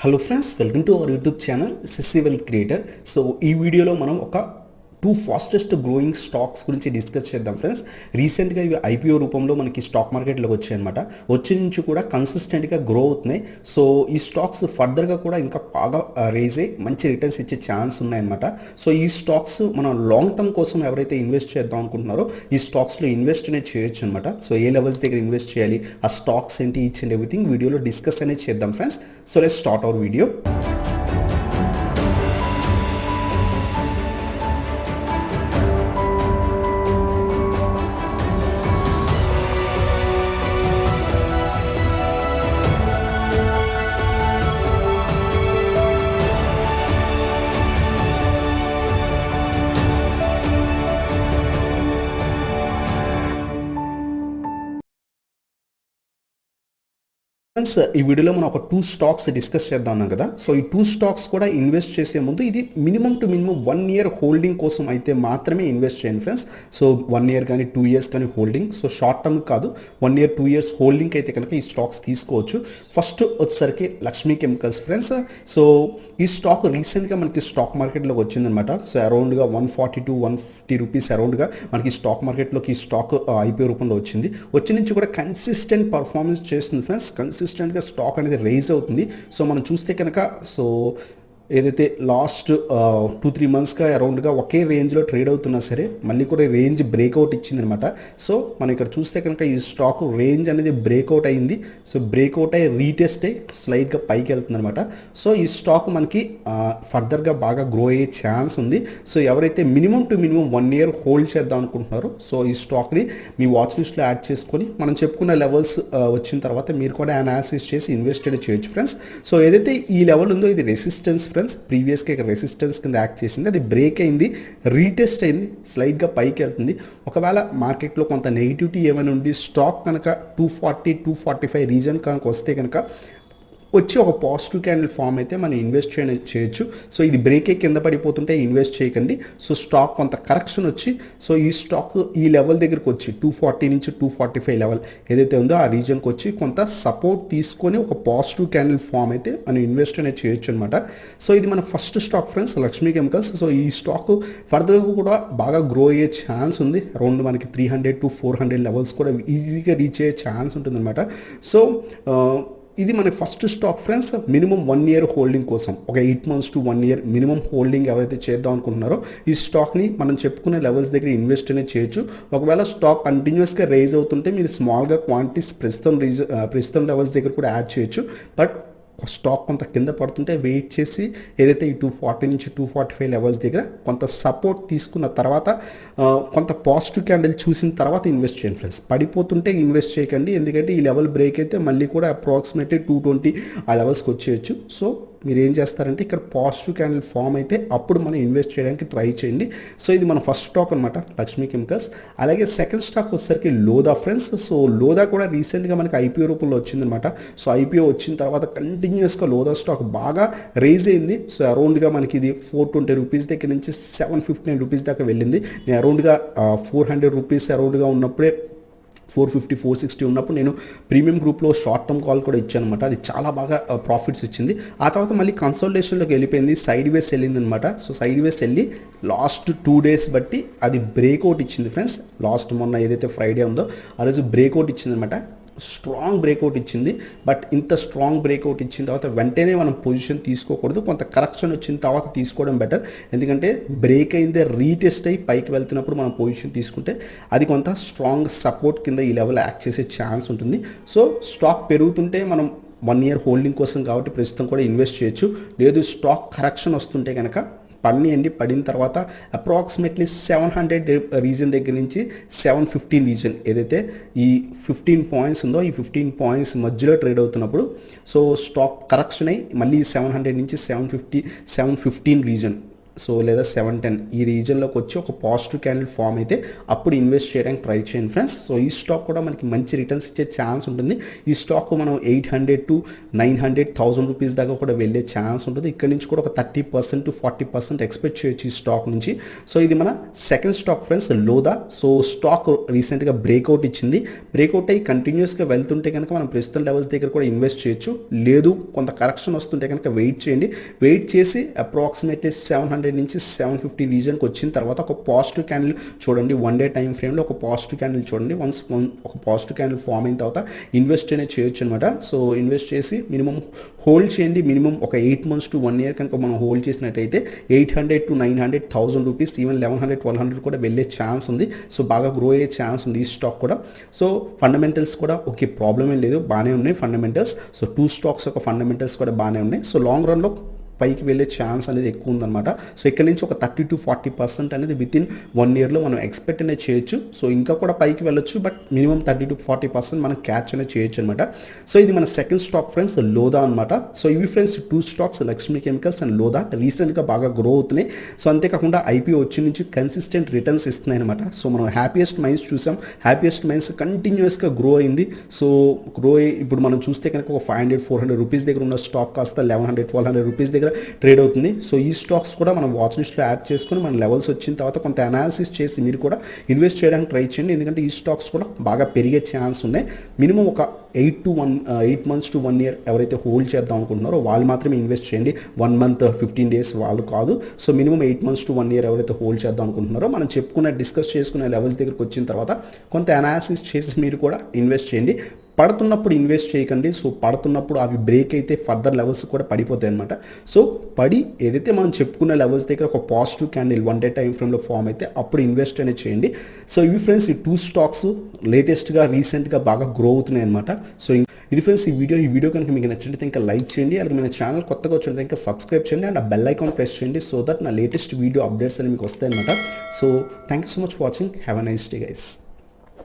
Hello friends, welcome to our YouTube channel Sasi creator. So ఈ వీడియోలో మనం ఒక టూ ఫాస్టెస్ట్ గ్రోయింగ్ స్టాక్స్ గురించి డిస్కస్ చేద్దాం ఫ్రెండ్స్. రీసెంట్గా ఇవి ఐపీఓ రూపంలో మనకి స్టాక్ మార్కెట్లోకి వచ్చాయన్నమాట. వచ్చి నుంచి కూడా కన్సిస్టెంట్గా గ్రో అవుతున్నాయి. సో ఈ స్టాక్స్ ఫర్దర్గా కూడా ఇంకా బాగా రేజ్ అయ్యి మంచి రిటర్న్స్ ఇచ్చే ఛాన్స్ ఉన్నాయన్నమాట. సో ఈ స్టాక్స్ మనం లాంగ్ టర్మ్ కోసం ఎవరైతే ఇన్వెస్ట్ చేద్దాం అనుకుంటున్నారో ఈ స్టాక్స్లో ఇన్వెస్ట్ అనేది చేయొచ్చు అనమాట. సో ఏ లెవెల్స్ దగ్గర ఇన్వెస్ట్ చేయాలి, ఆ స్టాక్స్ ఏంటి, ఈచ్ అండ్ ఎవ్రీథింగ్ వీడియోలో డిస్కస్ అనేది చేద్దాం friends. So let's start our video. Friends, ఈ వీడియోలో మనం ఒక టూ స్టాక్స్ డిస్కస్ చేద్దాం అన్నాం కదా. సో ఈ టూ స్టాక్స్ కూడా ఇన్వెస్ట్ చేసే ముందు ఇది minimum to minimum 1 year holding కోసం అయితే మాత్రమే ఇన్వెస్ట్ చేయండి ఫ్రెండ్స్. సో 1 year కానీ 2 years కానీ హోల్డింగ్, సో షార్ట్ టర్మ్ కాదు, 1 year 2 years హోల్డింగ్ అయితే కనుక ఈ స్టాక్స్ తీసుకోవచ్చు. ఫస్ట్ వచ్చేసరికి లక్ష్మీ కెమికల్స్ ఫ్రెండ్స్. సో ఈ స్టాక్ రీసెంట్గా మనకి స్టాక్ మార్కెట్లోకి వచ్చిందనమాట. సో అరౌండ్గా 140 to 150 రూపీస్ అరౌండ్గా మనకి స్టాక్ మార్కెట్లోకి ఈ స్టాక్ ఐపీఓ రూపంలో వచ్చింది. వచ్చి నుంచి కూడా కన్సిస్టెంట్ పర్ఫార్మెన్స్ చేస్తుంది ఫ్రెండ్స్. కన్సిస్టెంట్గా స్టాక్ అనేది రైజ్ అవుతుంది. సో మనం చూస్తే కనుక సో ఏదైతే లాస్ట్ 2-3 మంత్స్గా అరౌండ్గా ఒకే రేంజ్లో ట్రేడ్ అవుతున్నా సరే మళ్ళీ కూడా రేంజ్ బ్రేక్అవుట్ ఇచ్చిందనమాట. సో మనం ఇక్కడ చూస్తే కనుక ఈ స్టాక్ రేంజ్ అనేది బ్రేక్అవుట్ అయింది. సో బ్రేక్అవుట్ అయ్యి రీటెస్ట్ అయ్యి స్లైడ్గా పైకి వెళ్తుంది అనమాట. సో ఈ స్టాక్ మనకి ఫర్దర్గా బాగా గ్రో అయ్యే ఛాన్స్ ఉంది. సో ఎవరైతే minimum to minimum 1 year hold చేద్దాం అనుకుంటున్నారో సో ఈ స్టాక్ని మీ వాచ్ లిస్ట్లో యాడ్ చేసుకొని మనం చెప్పుకున్న లెవెల్స్ వచ్చిన తర్వాత మీరు కూడా అనాలిసిస్ చేసి ఇన్వెస్ట్ చేయొచ్చు ఫ్రెండ్స్. సో ఏదైతే ఈ లెవెల్ ఉందో ఇది రెసిస్టెన్స్ ఫ్రెండ్స్. ప్రీవియస్గా ఇక్కడ రెసిస్టెన్స్ కింద యాక్ట్ చేసింది, అది బ్రేక్ అయింది, రీటెస్ట్ అయింది, స్లైడ్గా పైకి వెళ్తుంది. ఒకవేళ మార్కెట్లో కొంత నెగిటివిటీ ఏమైనా ఉండి స్టాక్ కనుక 240-245 రీజన్ కనుక వస్తే కనుక వచ్చి ఒక పాజిటివ్ క్యాండిల్ ఫామ్ అయితే మనం ఇన్వెస్ట్ చేయొచ్చు. సో ఇది బ్రేక్ అయ్యి కింద పడిపోతుంటే ఇన్వెస్ట్ చేయకండి. సో స్టాక్ కొంత కరెక్షన్ వచ్చి సో ఈ స్టాక్ ఈ లెవెల్ దగ్గరికి వచ్చి 240 నుంచి 245 లెవెల్ ఏదైతే ఉందో ఆ రీజన్కి వచ్చి కొంత సపోర్ట్ తీసుకొని ఒక పాజిటివ్ క్యాండిల్ ఫామ్ అయితే మనం ఇన్వెస్ట్ అనేది చేయొచ్చు అనమాట. సో ఇది మన first stock friends, Lakshmi chemicals. So ఈ స్టాక్ ఫర్దర్గా కూడా బాగా గ్రో అయ్యే ఛాన్స్ ఉంది. అరౌండ్ మనకి 300 to 400 లెవెల్స్ కూడా ఈజీగా రీచ్ అయ్యే ఛాన్స్ ఉంటుంది అనమాట. సో ఇది మన first stock friends. Minimum 1 year holding కోసం ఒక 8 months to 1 year minimum holding ఎవరైతే చేద్దాం అనుకుంటున్నారో ఈ స్టాక్ని మనం చెప్పుకునే లెవెల్స్ దగ్గర ఇన్వెస్ట్ అనేది చేయొచ్చు. ఒకవేళ స్టాక్ కంటిన్యూస్గా రైజ్ అవుతుంటే మీరు స్మాల్గా క్వాంటిటీస్ ప్రస్తుతం లెవెల్స్ దగ్గర కూడా యాడ్ చేయొచ్చు. బట్ స్టాక్ కొంత కింద పడుతుంటే వెయిట్ చేసి ఏదైతే ఈ 240 నుంచి 245 లెవెల్స్ దగ్గర కొంత సపోర్ట్ తీసుకున్న తర్వాత కొంత పాజిటివ్ క్యాండిల్ చూసిన తర్వాత ఇన్వెస్ట్ చేయండి ఫ్రెండ్స్. పడిపోతుంటే ఇన్వెస్ట్ చేయకండి, ఎందుకంటే ఈ లెవెల్ బ్రేక్ అయితే మళ్ళీ కూడా అప్రాక్సిమేట్లీ 220 ఆ లెవెల్స్కి వచ్చేయచ్చు. సో మీరు ఏం చేస్తారంటే ఇక్కడ పాజిటివ్ క్యాండిల్ ఫామ్ అయితే అప్పుడు మనం ఇన్వెస్ట్ చేయడానికి ట్రై చేయండి. సో ఇది మన ఫస్ట్ స్టాక్ అనమాట, లక్ష్మీ కెమికల్స్. అలాగే సెకండ్ స్టాక్ వచ్చేసరికి లోదా ఫ్రెండ్స్. సో లోదా కూడా రీసెంట్గా మనకి ఐపీఓ రూపంలో వచ్చిందనమాట. సో ఐపీఓ వచ్చిన తర్వాత కంటిన్యూస్గా లోదా స్టాక్ బాగా రైజ్ అయింది. సో అరౌండ్గా మనకి ఇది 420 రూపీస్ దగ్గర నుంచి 715 రూపీస్ దాకా వెళ్ళింది. నేను అరౌండ్గా 400 రూపీస్ అరౌండ్గా ఉన్నప్పుడే 450-460 ఉన్నప్పుడు నేను ప్రీమియం గ్రూప్లో షార్ట్ టర్మ్ కాల్ కూడా ఇచ్చాను అనమాట. అది చాలా బాగా ప్రాఫిట్స్ ఇచ్చింది. ఆ తర్వాత మళ్ళీ కన్సల్టేషన్లోకి వెళ్ళిపోయింది, సైడ్ వేస్ వెళ్ళింది అనమాట. సో సైడ్ వేస్ వెళ్ళి లాస్ట్ 2 days బట్టి అది బ్రేక్అవుట్ ఇచ్చింది ఫ్రెండ్స్. లాస్ట్ మొన్న ఏదైతే ఫ్రైడే ఉందో ఆ రోజు బ్రేక్అవుట్ ఇచ్చింది అనమాట. స్ట్రాంగ్ బ్రేక్అవుట్ ఇచ్చింది. బట్ ఇంత స్ట్రాంగ్ బ్రేక్అవుట్ ఇచ్చిన తర్వాత వెంటనే మనం పొజిషన్ తీసుకోకూడదు, కొంత కరెక్షన్ వచ్చిన తర్వాత తీసుకోవడం బెటర్. ఎందుకంటే బ్రేక్ అయిందే రీటెస్ట్ అయ్యి పైకి వెళ్తున్నప్పుడు మనం పొజిషన్ తీసుకుంటే అది కొంత స్ట్రాంగ్ సపోర్ట్ కింద ఈ లెవెల్ యాక్ట్ చేసే ఛాన్స్ ఉంటుంది. సో స్టాక్ పెరుగుతుంటే మనం 1 year హోల్డింగ్ కోసం కాబట్టి ప్రస్తుతం కూడా ఇన్వెస్ట్ చేయొచ్చు. లేదు స్టాక్ కరెక్షన్ వస్తుంటే కనుక పడిన తర్వాత అప్రాక్సిమేట్లీ 700 రీజన్ దగ్గర నుంచి 715 రీజన్ ఏదైతే ఈ 15 పాయింట్స్ ఉందో ఈ 15 పాయింట్స్ మధ్యలో ట్రేడ్ అవుతున్నప్పుడు సో స్టాక్ కరెక్షన్ అయ్యి మళ్ళీ 700 నుంచి 715 రీజన్ సో లేదా 710 ఈ రీజన్లోకి వచ్చి ఒక పాజిటివ్ క్యాండిల్ ఫామ్ అయితే అప్పుడు ఇన్వెస్ట్ చేయడానికి ట్రై చేయండి ఫ్రెండ్స్. సో ఈ స్టాక్ కూడా మనకి మంచి రిటర్న్స్ ఇచ్చే ఛాన్స్ ఉంటుంది. ఈ స్టాక్ మనం 800 to 900 1000 రూపీస్ దాకా కూడా వెళ్ళే ఛాన్స్ ఉంటుంది. ఇక్కడ నుంచి కూడా ఒక 30% to 40% ఎక్స్పెక్ట్ చేయొచ్చు ఈ స్టాక్ నుంచి. సో ఇది మన second stock friends, Lodha. So stock రీసెంట్గా బ్రేక్అవుట్ ఇచ్చింది. బ్రేక్అవుట్ అయ్యి కంటిన్యూస్గా వెళ్తుంటే కనుక మనం ప్రస్తుతం లెవెల్స్ దగ్గర కూడా ఇన్వెస్ట్ చేయొచ్చు. లేదు కొంత కరెక్షన్ వస్తుంటే కనుక వెయిట్ చేయండి. వెయిట్ చేసి అప్రాక్సిమేట్లీ 700 నుంచి 750 రీజన్కి వచ్చిన తర్వాత ఒక పాజిటివ్ క్యాండిల్ చూడండి. 1 డే టైం ఫ్రేమ్లో ఒక పాజిటివ్ క్యాండిల్ చూడండి. వన్స్ ఒక పాజిటివ్ క్యాండిల్ ఫామ్ అయిన తర్వాత ఇన్వెస్ట్ అనేది చేయొచ్చు అనమాట. సో ఇన్వెస్ట్ చేసి మినిమం హోల్డ్ చేయండి. మినిమం ఒక 8 months to 1 year కనుక మనం హోల్డ్ చేసినట్టయితే 800 to 900 1000 రూపీస్, ఈవెన్ 1100 1200 కూడా వెళ్ళే ఛాన్స్ ఉంది. సో బాగా గ్రో అయ్యే ఛాన్స్ ఉంది ఈ స్టాక్ కూడా. సో ఫండమెంటల్స్ కూడా ఓకే, ప్రాబ్లం ఏం లేదు, బాగానే ఉన్నాయి ఫండమెంటల్స్. సో 2 స్టాక్స్ యొక్క ఫండమెంటల్స్ కూడా బాగానే ఉన్నాయి. సో లాంగ్ రన్లో పైకి వెళ్ళే ఛాన్స్ అనేది ఎక్కువ ఉందన్నమాట. సో ఇక్కడ నుంచి ఒక 30 to 40% అనేది విత్ ఇన్ 1 yearలో మనం ఎక్స్పెక్ట్ అనేది చేయొచ్చు. సో ఇంకా కూడా పైకి వెళ్ళొచ్చు, బట్ మినిమం 30 to 40% మనం క్యాచ్ అనేది చేయొచ్చు అనమాట. సో ఇది మన సెకండ్ స్టాక్ ఫ్రెండ్స్, లోదా అనమాట. సో ఇవి friends 2 stocks, Lakshmi chemicals and Lodha రీసెంట్గా బాగా గ్రో అవుతున్నాయి. సో అంతేకాకుండా ఐపీఓ వచ్చి నుంచి కన్సిస్టెంట్ రిటర్న్స్ ఇస్తున్నాయి అనమాట. సో మనం హ్యాపీయెస్ట్ మైండ్స్ చూసాం. హ్యాపీయెస్ట్ మైండ్స్ కంటిన్యూస్గా గ్రో అయింది. సో గ్రో అయ్యి ఇప్పుడు మనం చూస్తే కనుక ఒక 500 400 రూపీస్ దగ్గర ఉన్న స్టాక్ కాస్త 1100 1200 రూపీస్ దగ్గర ట్రేడ్ అవుతుంది. సో ఈ స్టాక్స్ కూడా మనం వాచ్ లిస్ట్లో యాడ్ చేసుకొని మన లెవెల్స్ వచ్చిన తర్వాత కొంత అనాలిసిస్ చేసి మీరు కూడా ఇన్వెస్ట్ చేయడానికి ట్రై చేయండి. ఎందుకంటే ఈ స్టాక్స్ కూడా బాగా పెరిగే ఛాన్స్ ఉన్నాయి. మినిమం ఒక 8 months to 1 year ఎవరైతే హోల్డ్ చేద్దాం అనుకుంటున్నారో వాళ్ళు మాత్రమే ఇన్వెస్ట్ చేయండి. 1 month 15 days వాళ్ళు కాదు. So minimum 8 months to 1 year ఎవరైతే హోల్డ్ చేద్దాం అనుకుంటున్నారో మనం డిస్కస్ చేసుకునే లెవెల్స్ దగ్గరికి వచ్చిన తర్వాత కొంత అనాలిసిస్ చేసి మీరు కూడా ఇన్వెస్ట్ చేయండి. పడుతున్నప్పుడు ఇన్వెస్ట్ చేయకండి. సో పడుతున్నప్పుడు అవి బ్రేక్ అయితే ఫర్దర్ లెవెల్స్ కూడా పడిపోతాయి అనమాట. సో పడి ఏదైతే మనం చెప్పుకున్న లెవెల్స్ దగ్గర ఒక పాజిటివ్ క్యాండిల్ 1 day టైం ఫ్రేమ్లో ఫామ్ అయితే అప్పుడు ఇన్వెస్ట్ అనేది చేయండి. సో ఇవి ఫ్రెండ్స్ ఈ 2 స్టాక్స్ లేటెస్ట్గా రీసెంట్గా బాగా గ్రో అవుతున్నాయి అనమాట. సో ఇది ఫ్రెండ్స్ ఈ వీడియో కనుక మీకు నచ్చినట్లయితే ఇంకా లైక్ చేయండి. అలాగే మన ఛానల్ కొత్తగా వచ్చినట్లయితే ఇంకా సబ్స్క్రైబ్ చేయండి అండ్ ఆ బెల్ ఐకాన్ ప్రెస్ చేయండి. సో దట్ నా లేటెస్ట్ వీడియో అప్డేట్స్ అని మీకు వస్తాయి అనమాట. So thank you so much for watching. Have a nice day guys.